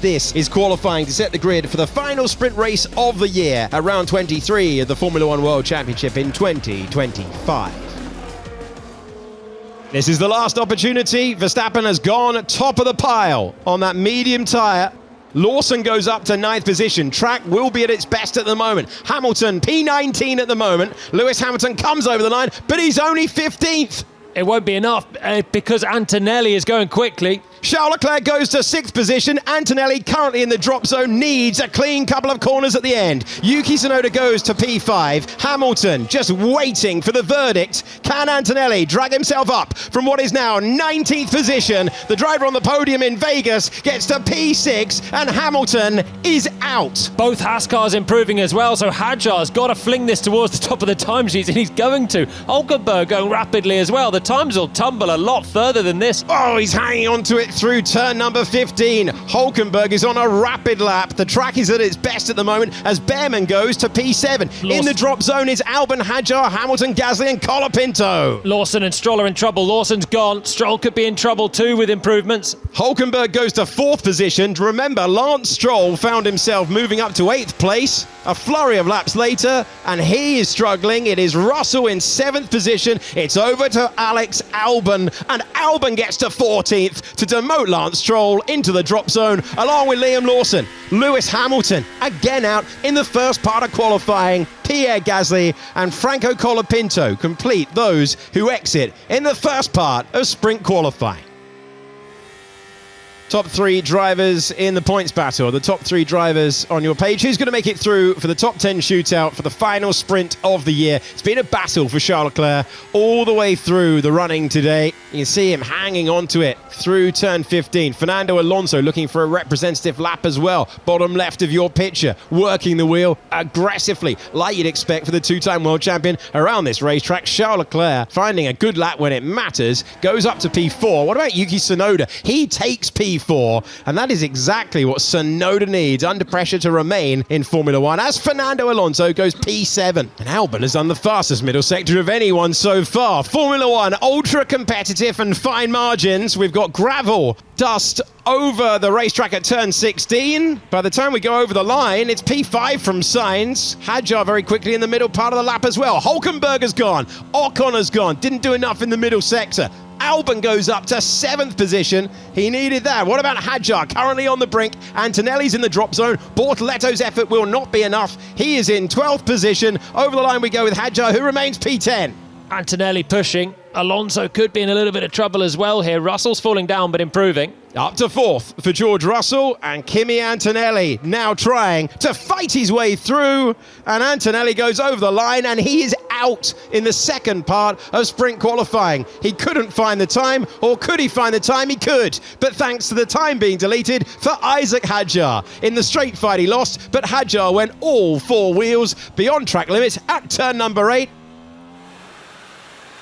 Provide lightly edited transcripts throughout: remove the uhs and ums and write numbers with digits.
this is qualifying to set the grid for the final sprint race of the year at round 23 of the Formula One World Championship in 2025. This is the last opportunity. Verstappen has gone top of the pile on that medium tyre. Lawson goes up to 9th position. Track will be at its best at the moment. Hamilton, P19 at the moment. Lewis Hamilton comes over the line, but he's only 15th. It won't be enough because Antonelli is going quickly. Charles Leclerc goes to 6th position. Antonelli, currently in the drop zone, needs a clean couple of corners at the end. Yuki Tsunoda goes to P5. Hamilton just waiting for the verdict. Can Antonelli drag himself up from what is now 19th position? The driver on the podium in Vegas gets to P6 and Hamilton is out. Both Haas cars improving as well, so Hadjar's got to fling this towards the top of the timesheets, and he's going to. Hulkenberg going rapidly as well. The times will tumble a lot further than this. Oh, he's hanging on to it through turn number 15. Hulkenberg is on a rapid lap. The track is at its best at the moment as Behrman goes to P7. In the drop zone is Albon, Hadjar, Hamilton, Gasly and Colapinto. Lawson and Stroll are in trouble. Lawson's gone. Stroll could be in trouble too with improvements. Hulkenberg goes to 4th position. Remember, Lance Stroll found himself moving up to 8th place. A flurry of laps later, and he is struggling. It is Russell in 7th position. It's over to Alex Albon, and Albon gets to 14th to demote Lance Stroll into the drop zone, along with Liam Lawson. Lewis Hamilton, again out in the first part of qualifying. Pierre Gasly and Franco Colapinto complete those who exit in the first part of sprint qualifying. Top 3 drivers in the points battle. The top 3 drivers on your page. Who's going to make it through for the top 10 shootout for the final sprint of the year? It's been a battle for Charles Leclerc all the way through the running today. You can see him hanging onto it through turn 15. Fernando Alonso looking for a representative lap as well. Bottom left of your picture, working the wheel aggressively, like you'd expect for the 2-time world champion around this racetrack. Charles Leclerc finding a good lap when it matters, goes up to P4. What about Yuki Tsunoda? He takes P4, and that is exactly what Tsunoda needs under pressure to remain in Formula One, as Fernando Alonso goes P7. And Albon has done the fastest middle sector of anyone so far. Formula One, ultra competitive and fine margins. We've got gravel, dust over the racetrack at turn 16. By the time we go over the line, it's P5 from Sainz. Hadjar very quickly in the middle part of the lap as well. Hulkenberg has gone. Ocon has gone. Didn't do enough in the middle sector. Albon goes up to 7th position. He needed that. What about Hadjar? Currently on the brink. Antonelli's in the drop zone. Bortoletto's effort will not be enough. He is in 12th position. Over the line we go with Hadjar, who remains P10. Antonelli pushing. Alonso could be in a little bit of trouble as well here. Russell's falling down but improving. Up to 4th for George Russell, and Kimi Antonelli now trying to fight his way through, and Antonelli goes over the line and he is out in the second part of sprint qualifying. He couldn't find the time, or could he find the time? He could, but thanks to the time being deleted for Isaac Hadjar. In the straight fight he lost, but Hadjar went all 4 wheels beyond track limits at turn number 8.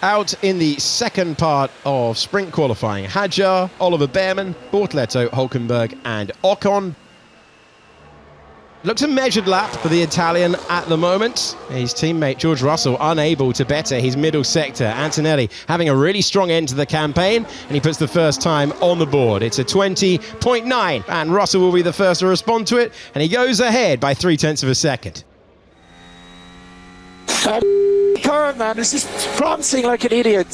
Out in the second part of sprint qualifying, Hadjar, Oliver Behrman, Bortoletto, Hulkenberg and Ocon. Looks a measured lap for the Italian at the moment. His teammate George Russell unable to better his middle sector. Antonelli having a really strong end to the campaign, and he puts the first time on the board. It's a 20.9, and Russell will be the first to respond to it, and he goes ahead by 0.3 of a second. Car, man, this is prancing like an idiot.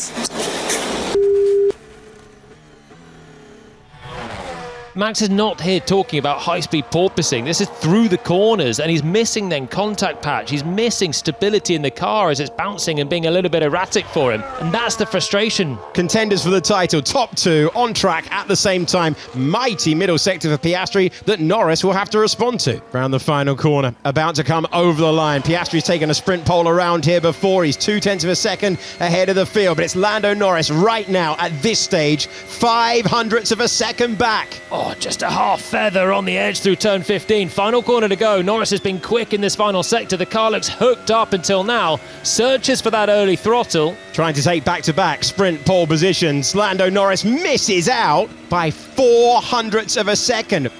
Max is not here talking about high-speed porpoising. This is through the corners, and he's missing then contact patch. He's missing stability in the car as it's bouncing and being a little bit erratic for him. And that's the frustration. Contenders for the title, top 2 on track at the same time. Mighty middle sector for Piastri that Norris will have to respond to. Around the final corner, about to come over the line. Piastri's taken a sprint pole around here before. He's 0.2 of a second ahead of the field, but it's Lando Norris right now at this stage, 0.05 of a second back. Oh, just a half feather on the edge through turn 15. Final corner to go. Norris has been quick in this final sector. The car looks hooked up until now. Searches for that early throttle. Trying to take back-to-back sprint pole positions. Lando Norris misses out by 0.04 of a second.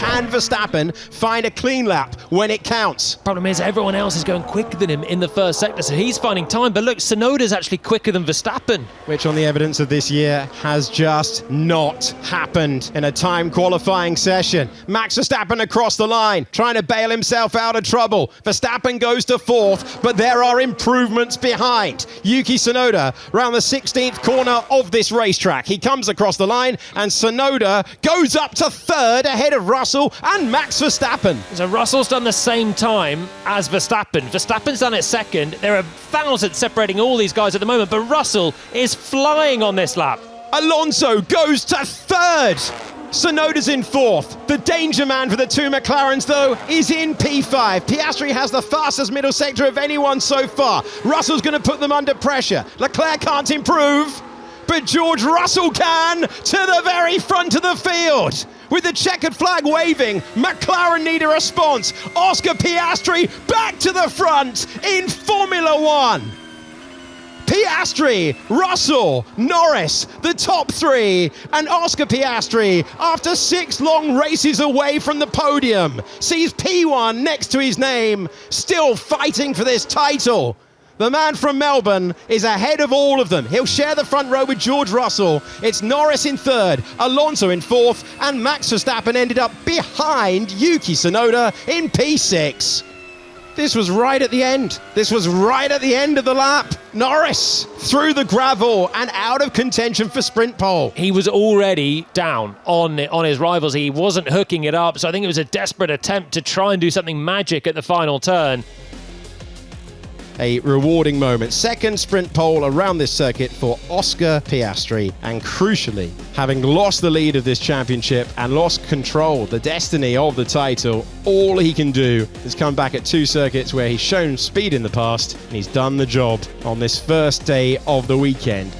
Can Verstappen find a clean lap when it counts? Problem is, everyone else is going quicker than him in the first sector, so he's finding time. But look, Tsunoda's actually quicker than Verstappen. Which on the evidence of this year has just not happened in a time qualifying session. Max Verstappen across the line, trying to bail himself out of trouble. Verstappen goes to 4th, but there are improvements behind. Yuki Tsunoda round the 16th corner of this racetrack. He comes across the line, and Tsunoda goes up to 3rd ahead of Russell and Max Verstappen. So Russell's done the same time as Verstappen. Verstappen's done it 2nd. There are thousands separating all these guys at the moment, but Russell is flying on this lap. Alonso goes to 3rd. Tsunoda's in 4th. The danger man for the two McLarens, though, is in P5. Piastri has the fastest middle sector of anyone so far. Russell's going to put them under pressure. Leclerc can't improve, but George Russell can, to the very front of the field. With the checkered flag waving, McLaren need a response. Oscar Piastri back to the front in Formula One. Piastri, Russell, Norris, the top 3, and Oscar Piastri, after 6 long races away from the podium, sees P1 next to his name, still fighting for this title. The man from Melbourne is ahead of all of them. He'll share the front row with George Russell. It's Norris in 3rd, Alonso in 4th, and Max Verstappen ended up behind Yuki Tsunoda in P6. This was right at the end. This was right at the end of the lap. Norris through the gravel and out of contention for sprint pole. He was already down on his rivals. He wasn't hooking it up, so I think it was a desperate attempt to try and do something magic at the final turn. A rewarding moment. 2nd sprint pole around this circuit for Oscar Piastri, and crucially, having lost the lead of this championship and lost control, the destiny of the title, all he can do is come back at 2 circuits where he's shown speed in the past, and he's done the job on this first day of the weekend.